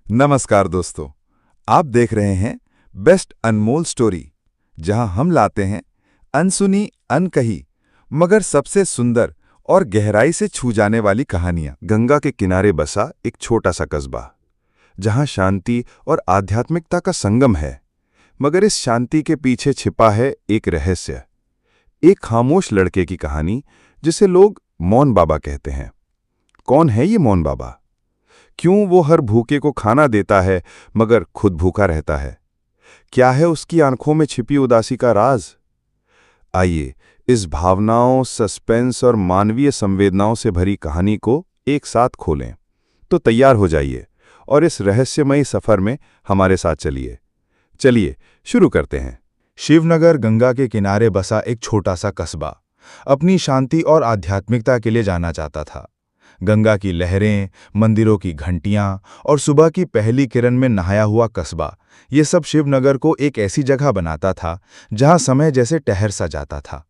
नमस्कार दोस्तों, आप देख रहे हैं बेस्ट अनमोल स्टोरी, जहां हम लाते हैं अनसुनी, अनकही मगर सबसे सुंदर और गहराई से छू जाने वाली कहानियां। गंगा के किनारे बसा एक छोटा सा कस्बा, जहां शांति और आध्यात्मिकता का संगम है। मगर इस शांति के पीछे छिपा है एक रहस्य, एक खामोश लड़के की कहानी जिसे लोग मौन बाबा कहते हैं। कौन है ये मौन बाबा? क्यों वो हर भूखे को खाना देता है मगर खुद भूखा रहता है? क्या है उसकी आंखों में छिपी उदासी का राज? आइए इस भावनाओं, सस्पेंस और मानवीय संवेदनाओं से भरी कहानी को एक साथ खोलें। तो तैयार हो जाइए और इस रहस्यमयी सफर में हमारे साथ चलिए शुरू करते हैं। शिवनगर गंगा के किनारे बसा एक छोटा सा कस्बा अपनी शांति और आध्यात्मिकता के लिए जाना जाता था। गंगा की लहरें, मंदिरों की घंटियां और सुबह की पहली किरण में नहाया हुआ कस्बा, ये सब शिवनगर को एक ऐसी जगह बनाता था जहां समय जैसे ठहर सा जाता था।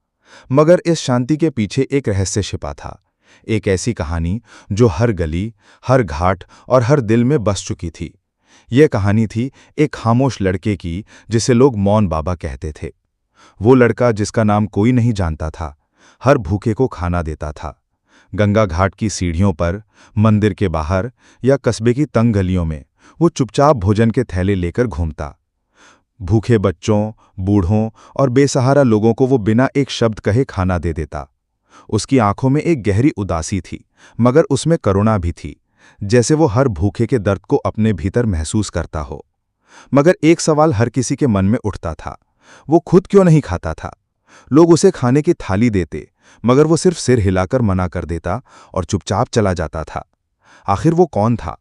मगर इस शांति के पीछे एक रहस्य छिपा था, एक ऐसी कहानी जो हर गली, हर घाट और हर दिल में बस चुकी थी। ये कहानी थी एक खामोश लड़के की जिसे लोग मौन बाबा कहते थे। वो लड़का जिसका नाम कोई नहीं जानता था, हर भूखे को खाना देता था। गंगा घाट की सीढ़ियों पर, मंदिर के बाहर या कस्बे की तंग गलियों में वो चुपचाप भोजन के थैले लेकर घूमता। भूखे बच्चों, बूढ़ों और बेसहारा लोगों को वो बिना एक शब्द कहे खाना दे देता। उसकी आंखों में एक गहरी उदासी थी, मगर उसमें करुणा भी थी, जैसे वो हर भूखे के दर्द को अपने भीतर महसूस करता हो। मगर एक सवाल हर किसी के मन में उठता था, वो खुद क्यों नहीं खाता था? लोग उसे खाने की थाली देते, मगर वो सिर्फ सिर हिलाकर मना कर देता और चुपचाप चला जाता था। आखिर वो कौन था?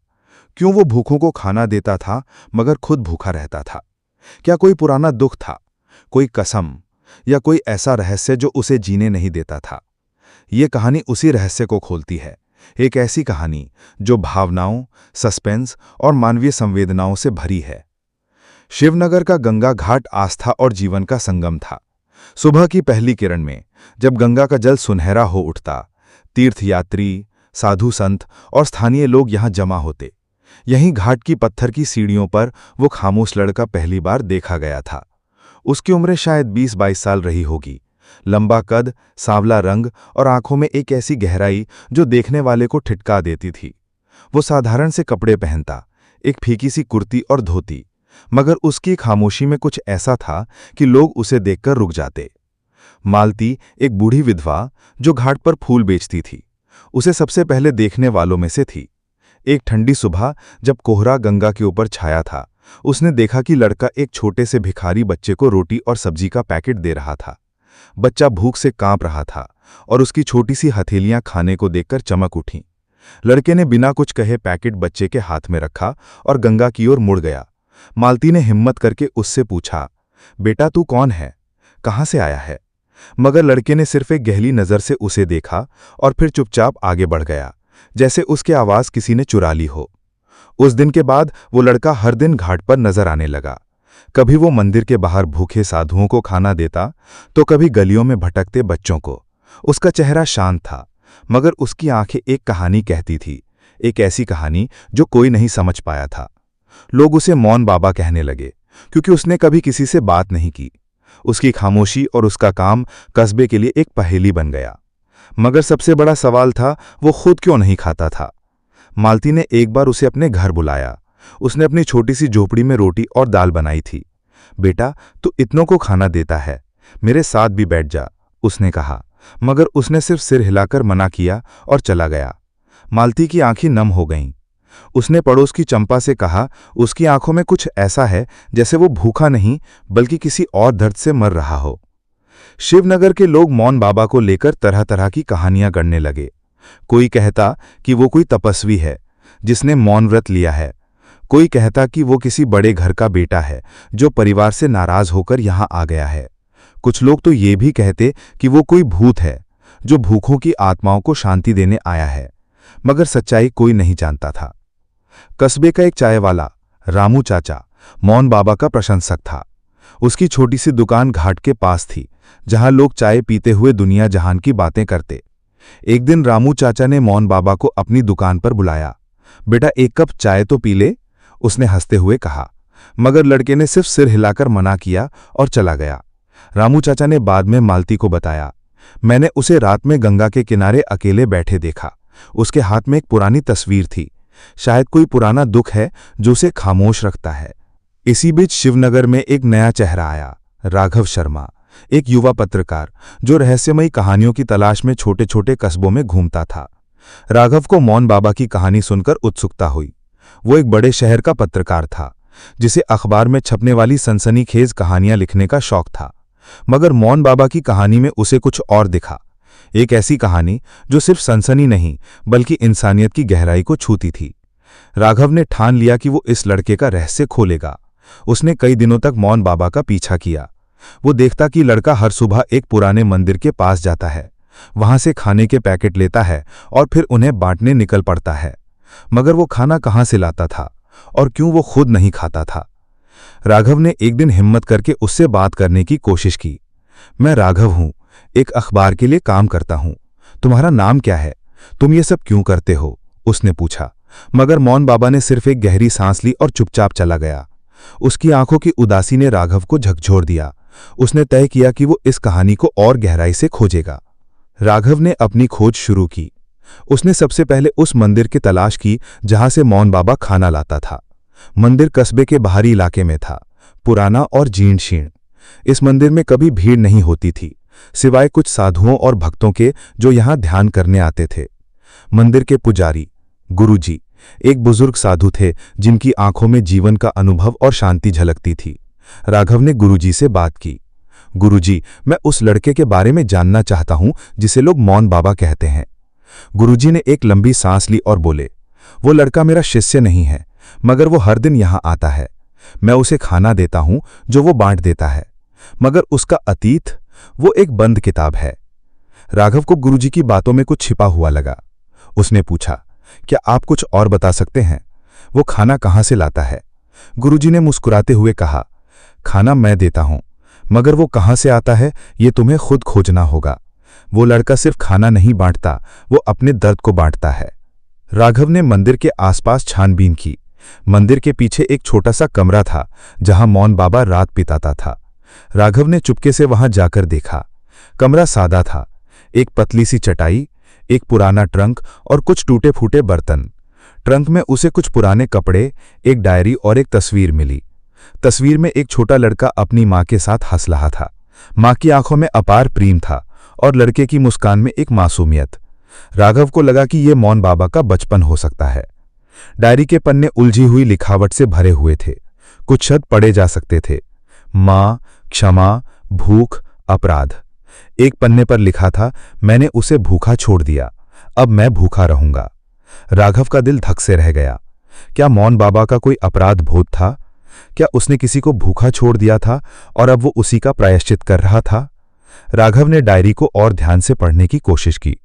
क्यों वो भूखों को खाना देता था मगर खुद भूखा रहता था? क्या कोई पुराना दुख था, कोई कसम या कोई ऐसा रहस्य जो उसे जीने नहीं देता था? ये कहानी उसी रहस्य को खोलती है, एक ऐसी कहानी जो भावनाओं, सस्पेंस और मानवीय संवेदनाओं से भरी है। शिवनगर का गंगा घाट आस्था और जीवन का संगम था। सुबह की पहली किरण में जब गंगा का जल सुनहरा हो उठता, तीर्थयात्री, साधु संत और स्थानीय लोग यहां जमा होते। यहीं घाट की पत्थर की सीढ़ियों पर वो खामोश लड़का पहली बार देखा गया था। उसकी उम्र शायद 20-22 साल रही होगी। लंबा कद, सांवला रंग और आंखों में एक ऐसी गहराई जो देखने वाले को ठिठका देती थी। वो साधारण से कपड़े पहनता, एक फीकी सी कुर्ती और धोती, मगर उसकी खामोशी में कुछ ऐसा था कि लोग उसे देखकर रुक जाते। मालती, एक बूढ़ी विधवा जो घाट पर फूल बेचती थी, उसे सबसे पहले देखने वालों में से थी। एक ठंडी सुबह जब कोहरा गंगा के ऊपर छाया था, उसने देखा कि लड़का एक छोटे से भिखारी बच्चे को रोटी और सब्जी का पैकेट दे रहा था। बच्चा भूख से कांप रहा था और उसकी छोटी सी हथेलियां खाने को देखकर चमक उठीं। लड़के ने बिना कुछ कहे पैकेट बच्चे के हाथ में रखा और गंगा की ओर मुड़ गया। मालती ने हिम्मत करके उससे पूछा, बेटा तू कौन है, कहाँ से आया है? मगर लड़के ने सिर्फ एक गहरी नजर से उसे देखा और फिर चुपचाप आगे बढ़ गया, जैसे उसकी आवाज किसी ने चुरा ली हो। उस दिन के बाद वो लड़का हर दिन घाट पर नजर आने लगा। कभी वो मंदिर के बाहर भूखे साधुओं को खाना देता, तो कभी गलियों में भटकते बच्चों को। उसका चेहरा शांत था, मगर उसकी आंखें एक कहानी कहती थी, एक ऐसी कहानी जो कोई नहीं समझ पाया था। लोग उसे मौन बाबा कहने लगे, क्योंकि उसने कभी किसी से बात नहीं की। उसकी खामोशी और उसका काम कस्बे के लिए एक पहेली बन गया। मगर सबसे बड़ा सवाल था, वो खुद क्यों नहीं खाता था? मालती ने एक बार उसे अपने घर बुलाया। उसने अपनी छोटी सी झोपड़ी में रोटी और दाल बनाई थी। बेटा तू इतनों को खाना देता है, मेरे साथ भी बैठ जा, उसने कहा। मगर उसने सिर्फ सिर हिलाकर मना किया और चला गया। मालती की आंखें नम हो गईं। उसने पड़ोस की चंपा से कहा, उसकी आंखों में कुछ ऐसा है जैसे वो भूखा नहीं बल्कि किसी और दर्द से मर रहा हो। शिवनगर के लोग मौन बाबा को लेकर तरह तरह की कहानियां गढ़ने लगे। कोई कहता कि वो कोई तपस्वी है जिसने मौन व्रत लिया है। कोई कहता कि वो किसी बड़े घर का बेटा है जो परिवार से नाराज होकर यहां आ गया है। कुछ लोग तो ये भी कहते कि वो कोई भूत है जो भूखों की आत्माओं को शांति देने आया है। मगर सच्चाई कोई नहीं जानता था। कस्बे का एक चाय वाला रामू चाचा मौन बाबा का प्रशंसक था। उसकी छोटी सी दुकान घाट के पास थी, जहां लोग चाय पीते हुए दुनिया जहान की बातें करते। एक दिन रामू चाचा ने मौन बाबा को अपनी दुकान पर बुलाया। बेटा एक कप चाय तो पी ले, उसने हंसते हुए कहा, मगर लड़के ने सिर्फ सिर हिलाकर मना किया और चला गया। रामू चाचा ने बाद में मालती को बताया, मैंने उसे रात में गंगा के किनारे अकेले बैठे देखा। उसके हाथ में एक पुरानी तस्वीर थी, शायद कोई पुराना दुख है जो उसे खामोश रखता है। इसी बीच शिवनगर में एक नया चेहरा आया, राघव शर्मा, एक युवा पत्रकार जो रहस्यमयी कहानियों की तलाश में छोटे छोटे कस्बों में घूमता था। राघव को मौन बाबा की कहानी सुनकर उत्सुकता हुई। वो एक बड़े शहर का पत्रकार था जिसे अखबार में छपने वाली सनसनीखेज कहानियां लिखने का शौक था, मगर मौन बाबा की कहानी में उसे कुछ और दिखा, एक ऐसी कहानी जो सिर्फ सनसनी नहीं बल्कि इंसानियत की गहराई को छूती थी। राघव ने ठान लिया कि वो इस लड़के का रहस्य खोलेगा। उसने कई दिनों तक मौन बाबा का पीछा किया। वो देखता कि लड़का हर सुबह एक पुराने मंदिर के पास जाता है, वहां से खाने के पैकेट लेता है और फिर उन्हें बांटने निकल पड़ता है, मगर वो खाना कहाँ से लाता था और क्यों वो खुद नहीं खाता था। राघव ने एक दिन हिम्मत करके उससे बात करने की कोशिश की। मैं राघव हूं, एक अखबार के लिए काम करता हूं। तुम्हारा नाम क्या है? तुम ये सब क्यों करते हो? उसने पूछा, मगर मौन बाबा ने सिर्फ एक गहरी सांस ली और चुपचाप चला गया। उसकी आंखों की उदासी ने राघव को झकझोर दिया। उसने तय किया कि वो इस कहानी को और गहराई से खोजेगा। राघव ने अपनी खोज शुरू की। उसने सबसे पहले उस मंदिर की तलाश की जहां से मौन बाबा खाना लाता था। मंदिर कस्बे के बाहरी इलाके में था, पुराना और जीर्ण शीर्ण। इस मंदिर में कभी भीड़ नहीं होती थी, सिवाय कुछ साधुओं और भक्तों के जो यहां ध्यान करने आते थे। मंदिर के पुजारी, गुरुजी, एक बुजुर्ग साधु थे जिनकी आंखों में जीवन का अनुभव और शांति झलकती थी। राघव ने गुरुजी से बात की। गुरुजी, मैं उस लड़के के बारे में जानना चाहता हूं जिसे लोग मौन बाबा कहते हैं। गुरुजी ने एक लंबी सांस ली और बोले, वो लड़का मेरा शिष्य नहीं है, मगर वो हर दिन यहां आता है। मैं उसे खाना देता हूं जो वो बांट देता है, मगर उसका अतीत, वो एक बंद किताब है। राघव को गुरुजी की बातों में कुछ छिपा हुआ लगा। उसने पूछा, क्या आप कुछ और बता सकते हैं? वो खाना कहां से लाता है? गुरुजी ने मुस्कुराते हुए कहा, खाना मैं देता हूं, मगर वो कहां से आता है ये तुम्हें खुद खोजना होगा। वो लड़का सिर्फ खाना नहीं बांटता, वो अपने दर्द को बांटता है। राघव ने मंदिर के आसपास छानबीन की। मंदिर के पीछे एक छोटा सा कमरा था जहां मौन बाबा रात बिताता था। राघव ने चुपके से वहां जाकर देखा। कमरा सादा था, एक पतली सी चटाई, एक पुराना ट्रंक और कुछ टूटे फूटे बर्तन। ट्रंक में उसे कुछ पुराने कपड़े, एक डायरी और एक तस्वीर मिली। तस्वीर में एक छोटा लड़का अपनी मां के साथ हंस रहा था। मां की आंखों में अपार प्रेम था और लड़के की मुस्कान में एक मासूमियत। राघव को लगा कि यह मौन बाबा का बचपन हो सकता है। डायरी के पन्ने उलझी हुई लिखावट से भरे हुए थे। कुछ शब्द पढ़े जा सकते थे, मां, क्षमा, भूख, अपराध। एक पन्ने पर लिखा था, मैंने उसे भूखा छोड़ दिया, अब मैं भूखा रहूंगा। राघव का दिल धक से रह गया। क्या मौन बाबा का कोई अपराध बोध था? क्या उसने किसी को भूखा छोड़ दिया था और अब वो उसी का प्रायश्चित कर रहा था? राघव ने डायरी को और ध्यान से पढ़ने की कोशिश की।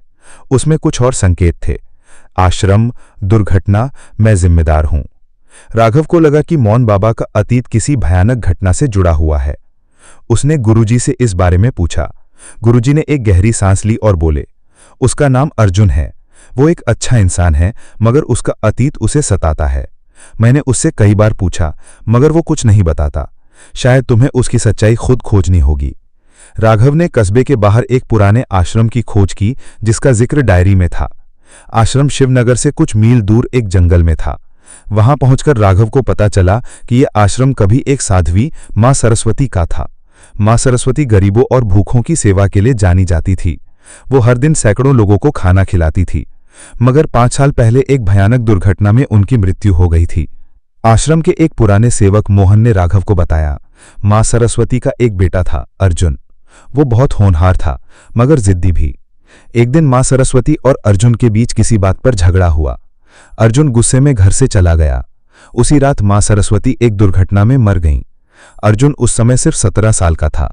उसमें कुछ और संकेत थे, आश्रम, दुर्घटना, मैं जिम्मेदार हूं। राघव को लगा कि मौन बाबा का अतीत किसी भयानक घटना से जुड़ा हुआ है। उसने गुरुजी से इस बारे में पूछा। गुरुजी ने एक गहरी सांस ली और बोले, उसका नाम अर्जुन है। वो एक अच्छा इंसान है, मगर उसका अतीत उसे सताता है। मैंने उससे कई बार पूछा, मगर वो कुछ नहीं बताता। शायद तुम्हें उसकी सच्चाई खुद खोजनी होगी। राघव ने कस्बे के बाहर एक पुराने आश्रम की खोज की जिसका जिक्र डायरी में था। आश्रम शिवनगर से कुछ मील दूर एक जंगल में था। वहां पहुंचकर राघव को पता चला कि यह आश्रम कभी एक साध्वी मां सरस्वती का था। मां सरस्वती गरीबों और भूखों की सेवा के लिए जानी जाती थी। वो हर दिन सैकड़ों लोगों को खाना खिलाती थी, मगर 5 साल पहले एक भयानक दुर्घटना में उनकी मृत्यु हो गई थी। आश्रम के एक पुराने सेवक मोहन ने राघव को बताया, मां सरस्वती का एक बेटा था, अर्जुन। वो बहुत होनहार था, मगर जिद्दी भी। एक दिन मां सरस्वती और अर्जुन के बीच किसी बात पर झगड़ा हुआ। अर्जुन गुस्से में घर से चला गया। उसी रात मां सरस्वती एक दुर्घटना में मर गईं। अर्जुन उस समय सिर्फ 17 साल का था।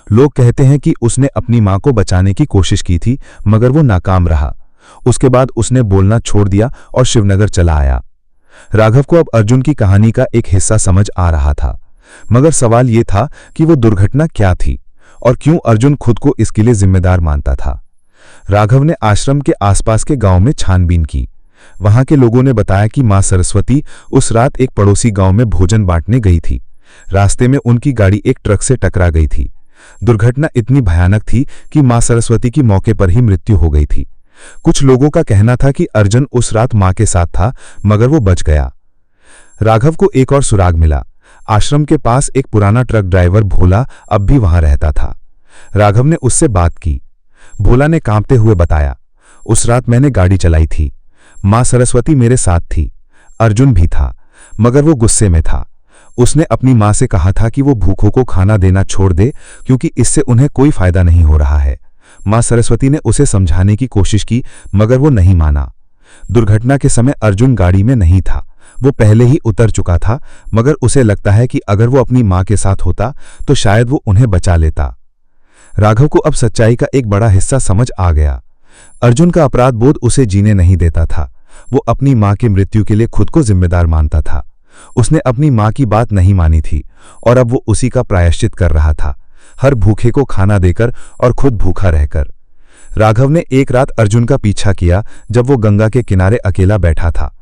लोग कहते हैं कि उसने अपनी मां को बचाने की कोशिश की थी, मगर वो नाकाम रहा। उसके बाद उसने बोलना छोड़ दिया और शिवनगर चला आया। राघव को अब अर्जुन की कहानी का एक हिस्सा समझ आ रहा था, मगर सवाल ये था कि वो दुर्घटना क्या थी और क्यों अर्जुन खुद को इसके लिए जिम्मेदार मानता था। राघव ने आश्रम के आसपास के गांव में छानबीन की। वहां के लोगों ने बताया कि मां सरस्वती उस रात एक पड़ोसी गांव में भोजन बांटने गई थी। रास्ते में उनकी गाड़ी एक ट्रक से टकरा गई थी। दुर्घटना इतनी भयानक थी कि मां सरस्वती की मौके पर ही मृत्यु हो गई थी। कुछ लोगों का कहना था कि अर्जुन उस रात मां के साथ था, मगर वो बच गया। राघव को एक और सुराग मिला। आश्रम के पास एक पुराना ट्रक ड्राइवर भोला अब भी वहां रहता था। राघव ने उससे बात की। भोला ने कांपते हुए बताया, उस रात मैंने गाड़ी चलाई थी। मां सरस्वती मेरे साथ थी, अर्जुन भी था, मगर वो गुस्से में था। उसने अपनी मां से कहा था कि वो भूखों को खाना देना छोड़ दे, क्योंकि इससे उन्हें कोई फायदा नहीं हो रहा है। मां सरस्वती ने उसे समझाने की कोशिश की, मगर वो नहीं माना। दुर्घटना के समय अर्जुन गाड़ी में नहीं था, वो पहले ही उतर चुका था, मगर उसे लगता है कि अगर वो अपनी मां के साथ होता तो शायद वो उन्हें बचा लेता। राघव को अब सच्चाई का एक बड़ा हिस्सा समझ आ गया। अर्जुन का अपराध बोध उसे जीने नहीं देता था। वो अपनी मां की मृत्यु के लिए खुद को जिम्मेदार मानता था। उसने अपनी मां की बात नहीं मानी थी और अब वो उसी का प्रायश्चित कर रहा था, हर भूखे को खाना देकर और खुद भूखा रहकर। राघव ने एक रात अर्जुन का पीछा किया जब वो गंगा के किनारे अकेला बैठा था।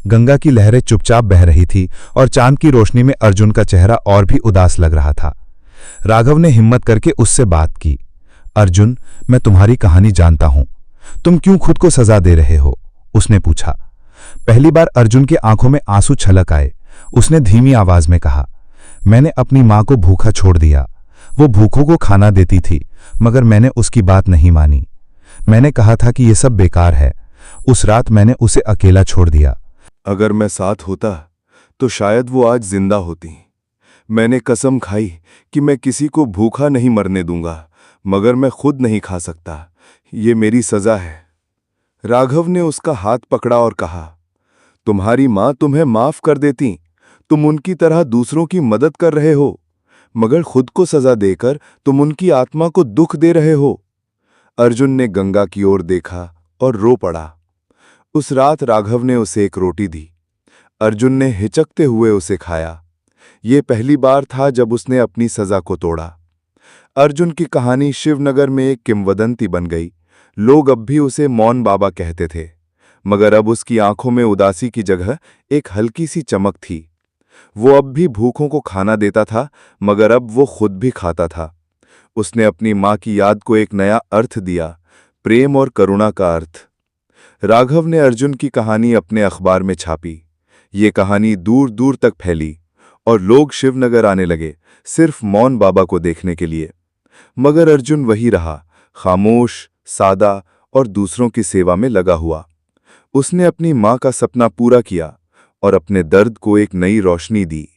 गंगा की लहरें चुपचाप बह रही थी और चांद की रोशनी में अर्जुन का चेहरा और भी उदास लग रहा था। राघव ने हिम्मत करके उससे बात की। अर्जुन, मैं तुम्हारी कहानी जानता हूं। तुम क्यों खुद को सजा दे रहे हो? उसने पूछा। पहली बार अर्जुन के आंखों में आंसू छलक आए। उसने धीमी आवाज में कहा, मैंने अपनी मां को भूखा छोड़ दिया। वो भूखों को खाना देती थी, मगर मैंने उसकी बात नहीं मानी। मैंने कहा था कि ये सब बेकार है। उस रात मैंने उसे अकेला छोड़ दिया। अगर मैं साथ होता तो शायद वो आज जिंदा होती। मैंने कसम खाई कि मैं किसी को भूखा नहीं मरने दूंगा, मगर मैं खुद नहीं खा सकता। ये मेरी सजा है। राघव ने उसका हाथ पकड़ा और कहा, तुम्हारी मां तुम्हें माफ कर देती। तुम उनकी तरह दूसरों की मदद कर रहे हो, मगर खुद को सजा देकर तुम उनकी आत्मा को दुख दे रहे हो। अर्जुन ने गंगा की ओर देखा और रो पड़ा। उस रात राघव ने उसे एक रोटी दी। अर्जुन ने हिचकते हुए उसे खाया। ये पहली बार था जब उसने अपनी सजा को तोड़ा। अर्जुन की कहानी शिवनगर में एक किंवदंती बन गई। लोग अब भी उसे मौन बाबा कहते थे, मगर अब उसकी आंखों में उदासी की जगह एक हल्की सी चमक थी। वो अब भी भूखों को खाना देता था, मगर अब वो खुद भी खाता था। उसने अपनी मां की याद को एक नया अर्थ दिया, प्रेम और करुणा का अर्थ। राघव ने अर्जुन की कहानी अपने अखबार में छापी। ये कहानी दूर दूर तक फैली और लोग शिवनगर आने लगे, सिर्फ मौन बाबा को देखने के लिए। मगर अर्जुन वही रहा, खामोश, सादा और दूसरों की सेवा में लगा हुआ। उसने अपनी मां का सपना पूरा किया और अपने दर्द को एक नई रोशनी दी।